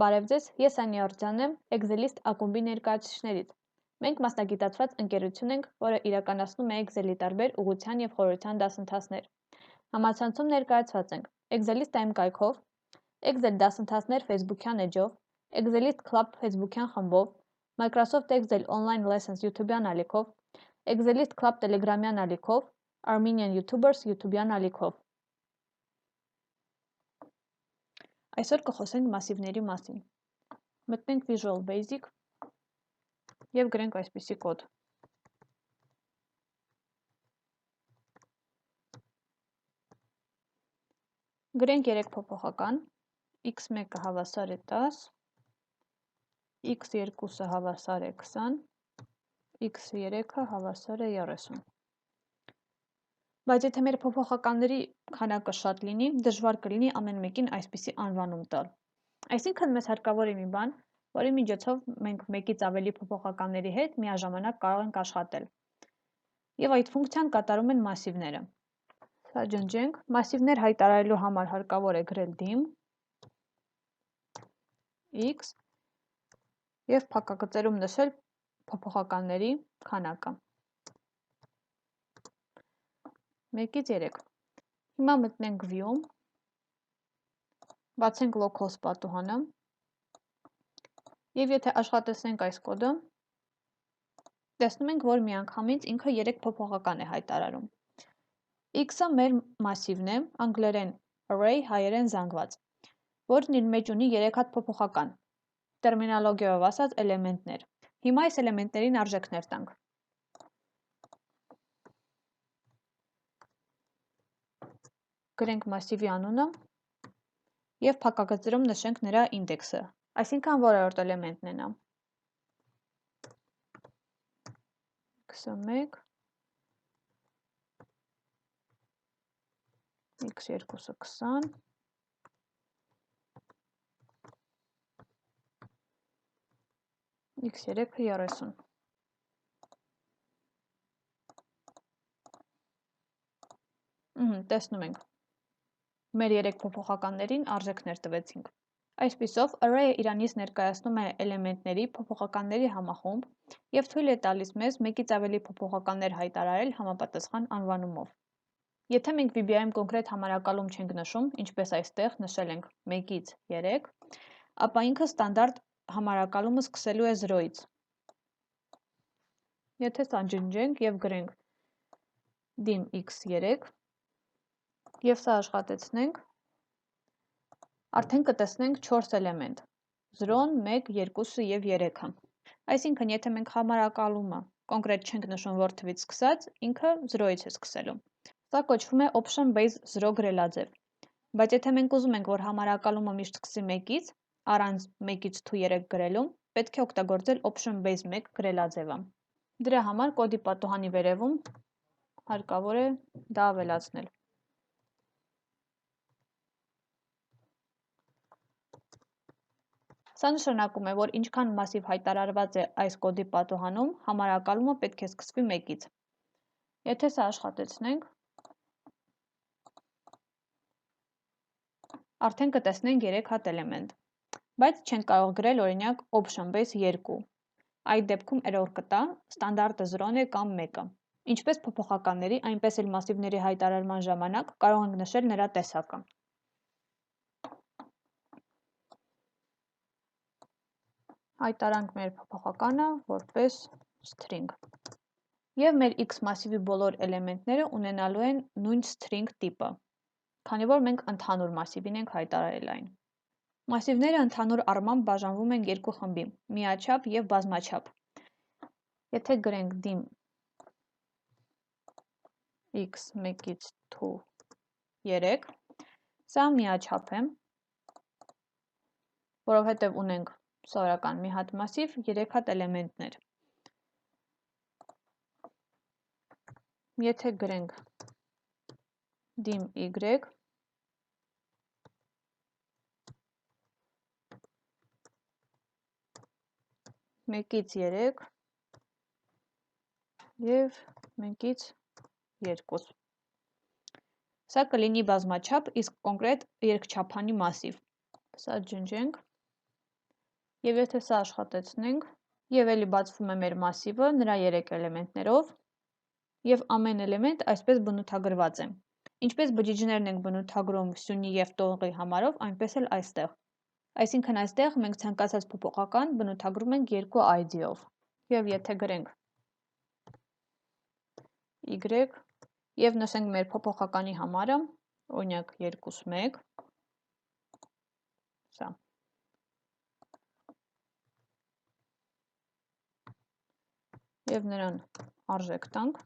Բարև ձեզ, ես Անի Արտյան եմ Excelist ակումբի ներկայացուցիչներից։ Մենք մասնագիտացված ընկերություն ենք, որը իրականացնում է Excel-ի տարբեր ուղղության և խորհրդյան դասընթացներ։ Համացանցում ներկայացված ենք Excelist AM կայքով, Excel դասընթացներ Facebook-յան էջով, Excelist Club Facebook-յան խմբով, Microsoft Excel Online Lessons YouTube-յան ալիքով, Excelist Club Telegram-յան ալիքով, Armenian YouTubers YouTube-յան ալիքով։ Այսօր կխոսենք մասիվների մասին։ Մտնենք Visual Basic և գրենք այսպիսի կոդ։ Գրենք 3 փոփոխական, x1-ը հավասար է 10, x2-ը հավասար է 20, x3-ը հավասար է 30։ Բայց եթե մեր փոփոխականների քանակը շատ լինի, դժվար կլինի ամեն մեկին այսպիսի անվանում տալ։ Այսինքն մեզ հարկավոր է մի բան, որի միջոցով մենք մեկից ավելի փոփոխականների հետ միաժամանակ կարող ենք աշխատել։ Եվ այդ ֆունկցիան կատարում են մասիվները։ Սա ջնջենք, մասիվներ հայտարարելու համար հարկավոր է գրել dim x և փակագծերում նշել փոփոխականների քանակը։ 1-ից 3։ Հիմա մտնենք view, բացենք localhost պատուհանը և եթե աշխատեցնենք այս կոդը, տեսնում ենք, որ միանգամից ինքը 3 փոփոխական է հայտարարում։ X-ը մեր մասիվն է, անգլերեն array, հայերեն զանգված, որն իր մեջ ունի 3 հատ փոփոխական, տերմինոլոգիայով ասած էլեմենտներ։ Հիմա այս էլեմենտներին արժեքներ տանք։ Գրենք մասիվի անունը և փակագծերում նշենք նրա ինդեքսը, այսինքն որորդ էլեմենտն է նա։ x1, x2-ը 20, x3-ը 30։ Տեսնում ենք, մեր 3 փոփոխականներին արժեքներ տվեցինք։ Այսպիսով, array-ը իրանից ներկայացնում է էլեմենտների փոփոխականների համախումբ և թույլ է տալիս մեզ մեկից ավելի փոփոխականներ հայտարարել համապատասխան անվանումով։ Եթե մենք VBA-ում կոնկրետ համարակալում չենք նշում, ինչպես այստեղ նշել ենք 1-ից 3, ապա ինքը ստանդարտ համարակալումը սկսելու է 0-ից։ Եթե սա ջնջենք և գրենք dim x3 և սա աշխատեցնենք, արդեն կտեսնենք 4 էլեմենտ՝ 0-ն, 1, 2-ը և 3-ը։ Այսինքն, եթե մենք համարակալումը կոնկրետ չենք նշում որ թվից սկսած, ինքը 0-ից է սկսելու։ Սա կոչվում է option base 0 գրելաձև։ Բայց եթե մենք ուզում ենք, որ համարակալումը միշտ սկսի 1-ից, առանց 1-ից to 3 գրելու, պետք է օգտագործել option base 1 գրելաձևը։ Դրա համար կոդի պատուհանի վերևում հարկավոր է դա ավելացնել։ Սա նշանակում է, որ ինչքան մասիվ հայտարարված է այս կոդի պատուհանում, համարակալումը պետք է սկսվի 1-ից։ Եթե սա աշխատեցնենք, արդեն կտեսնենք 3 հատ էլեմենտ, բայց չենք կարող գրել օրինակ option base 2։ Այդ դեպքում error կտա, ստանդարտը 0-ն է կամ 1-ը։ Ինչպես փոփոխականների, այնպես էլ մասիվների հայտարարման ժամանակ կարող ենք նշել նրա տեսակը։ Հայտարանք մեր փոփոխականը որպես string։ Եվ մեր x մասիվի բոլոր էլեմենտները ունենալու են նույն string տիպը, քանի որ մենք ընդհանուր մասիվին ենք հայտարարել այն։ Մասիվները ընդհանուր առմամբ բաժանվում են երկու խմբի՝ միաչափ և բազմաչափ։ Եթե գրենք dim x 1-ից to 3, սա միաչափ է, որովհետև ունենք սովորական մի հատ մասիվ 3 հատ էլեմենտներ։ Եթե գրենք dim y 1-ից 3 և 1-ից 2, սա կլինի բազմաչափ, իսկ կոնկրետ երկչափանի մասիվ։ Սա ջնջենք Եվ եթե սա աշխատեցնենք, եւ էլի բացվում է մեր մասիվը նրա 3 էլեմենտներով, եւ ամեն էլեմենտ այսպես բնութագրված է։ Ինչպես բջիջներն ենք բնութագրում սյունի եւ տողի համարով, այնպես էլ այստեղ։ Այսինքն այստեղ մենք ցանկացած փոփոխական բնութագրում ենք 2 ID-ով։ Եվ եթե գրենք y եւ նշենք մեր փոփոխականի համարը, օրինակ 2.1, սա։ Եվ նրան արժեք տանք,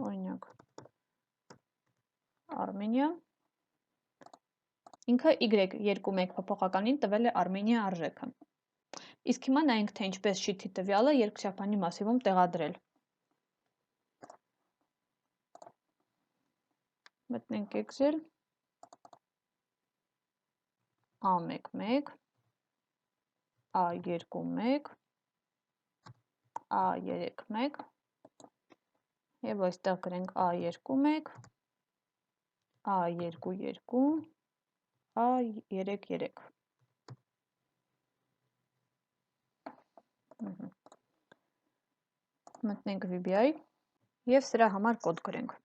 օրինակ Armenia, ինքը y2.1 փոփոխականին տվել է Armenia արժեքը։ Իսկ հիմա նայենք, թե ինչպես շիթի տվյալը երկչափանի մասիվում տեղադրել։ Մտնենք Excel, A11, A21, A31 եւ այստեղ գրենք A21, A22, A33։ Մտնենք VBA եւ սրա համար կոդ գրենք։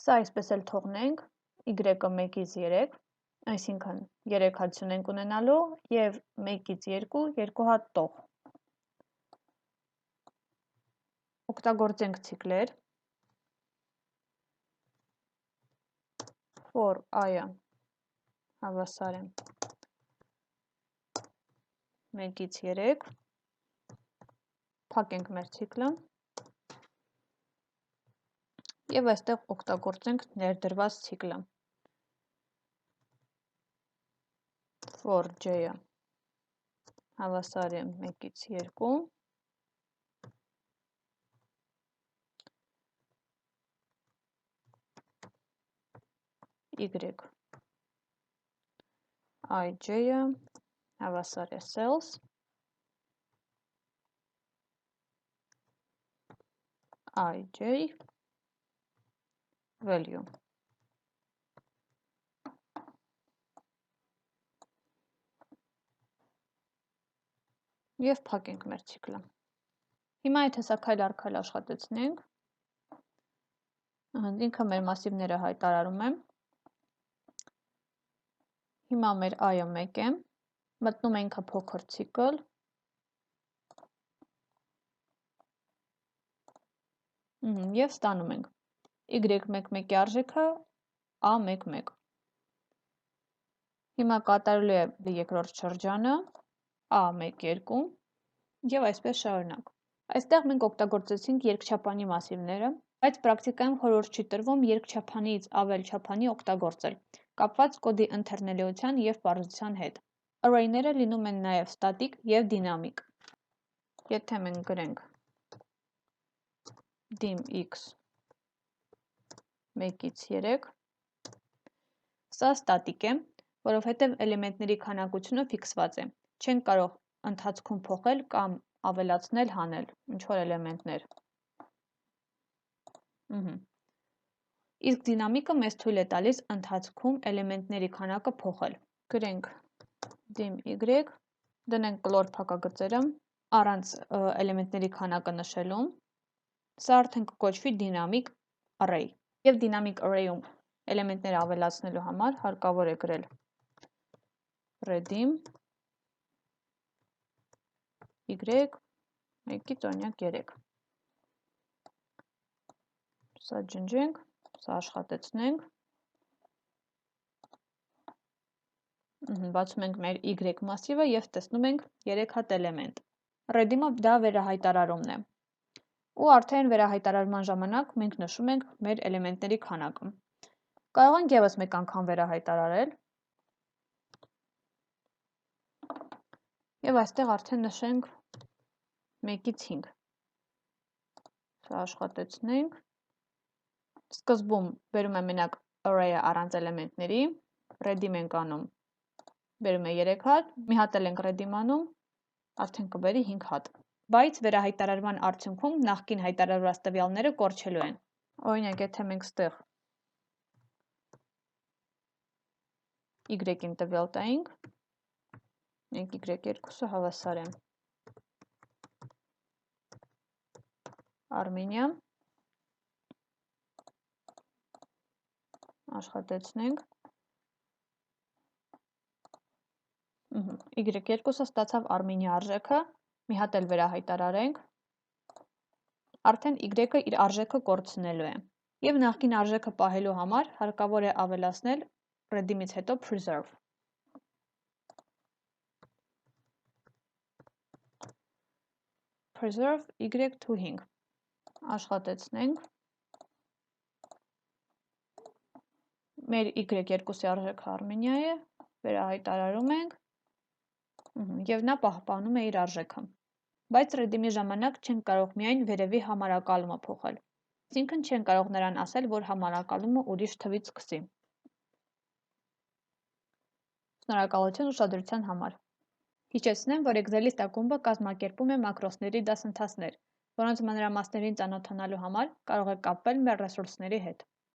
Սա այսպես էլ թողնենք, y-ը 1-ից 3, այսինքն 3 հատ սյուն ենք ունենալու եւ 1-ից 2 հատ տող։ Օգտագործենք ցիկլեր, for i-ը հավասար է 1-ից 3, փակենք մեր ցիկլը եւ այստեղ օգտագործենք ներդրված ցիկլը, for j-ը հավասար է 1-ից 2, y ij-ը հավասար է cells, ij value։ Եվ փակենք մեր ցիկլը։ Հիմա եթե սա քայլ առ քայլ աշխատեցնենք, ինքը մեր մասիվները հայտարարում է։ Հիմա մեր i-ը 1 է, մտնում է ինքը փոքր ցիկլ, եւ ստանում ենք y11-ի արժեքը a11։ Հիմա կատարելու է երկրորդ շրջանը a12 եւ այսպես շարունակ։ Այստեղ մենք օգտագործեցինք երկչափանի մասիվները, բայց պրակտիկայում խորհուրդ չի տրվում երկչափանից ավել չափանի օգտագործել, կապված կոդի ընթերնելիության եւ պարզության հետ։ Array-ները լինում են նաեւ ստատիկ եւ դինամիկ։ Եթե մենք գրենք dim x 1-ից 3, սա ստատիկ է, որովհետև էլեմենտների քանակությունը ֆիքսված է։ Չենք կարող ընթացքում փոխել կամ ավելացնել, հանել ինչ-որ էլեմենտներ։ Իսկ դինամիկը մեզ թույլ է տալիս ընթացքում էլեմենտների քանակը փոխել։ Գրենք dim y, դնենք կլոր փակագծերը առանց էլեմենտների քանակը նշելու։ Սա արդեն կկոչվի դինամիկ array։ Եվ դինամիկ array-ում էլեմենտները ավելացնելու համար հարկավոր է գրել redim y 1-ից օրինակ 3։ Սա ջնջենք, սա աշխատեցնենք։ Բացում ենք մեր y մասիվը եւ տեսնում ենք 3 հատ էլեմենտ։ Redim-ը դա վերահայտարարումն է։ Ու արդեն վերահայտարարման ժամանակ մենք նշում ենք մեր էլեմենտների քանակը։ Կարող ենք ևս մեկ անգամ վերահայտարարել եւ այստեղ արդեն նշենք 1-ից 5։ Սա աշխատեցնենք։ Սկզբում բերում է մենակ array-ը առանց էլեմենտների, redim ենք անում, բերում է 3 հատ, մի հատ էլ ենք redim անում, արդեն կբերի 5 հատ։ Բայց վերահայտարարման արդյունքում նախկին հայտարարված տվյալները կորչելու են։ Օրինակ, եթե մենք ստեղ y-ին տվյալ տայինք, մենք y2-ը հավասար է Armenia, աշխատեցնենք, Y2-ը ստացավ Armenia արժեքը, մի հատ էլ վերահայտարարենք, արդեն Y-ը իր արժեքը կորցնելու է, և նախկին արժեքը պահելու համար հարկավոր է ավելացնել redeem-ից հետո preserve, preserve Y to 5, աշխատեցնենք, մեր Y2-ի արժեքը Armenia է, վերահայտարարում ենք, և նա պահպանում է իր արժեքը, բայց redeem-ի ժամանակ չենք կարող միայն վերևի համարակալումը փոխել, այսինքն չենք կարող նրան ասել, որ համարակալումը ուրիշ թվից սկսի։ Շնորհակալություն ուշադրության համար։ Հիշեցնեմ, որ Excelist ակումբը կազմակերպում է մակրոսների դասընթացներ, որոնց մանրամասներին ծանոթանալու համար կարող եք կապվել մեր ռեսուրսների հետ։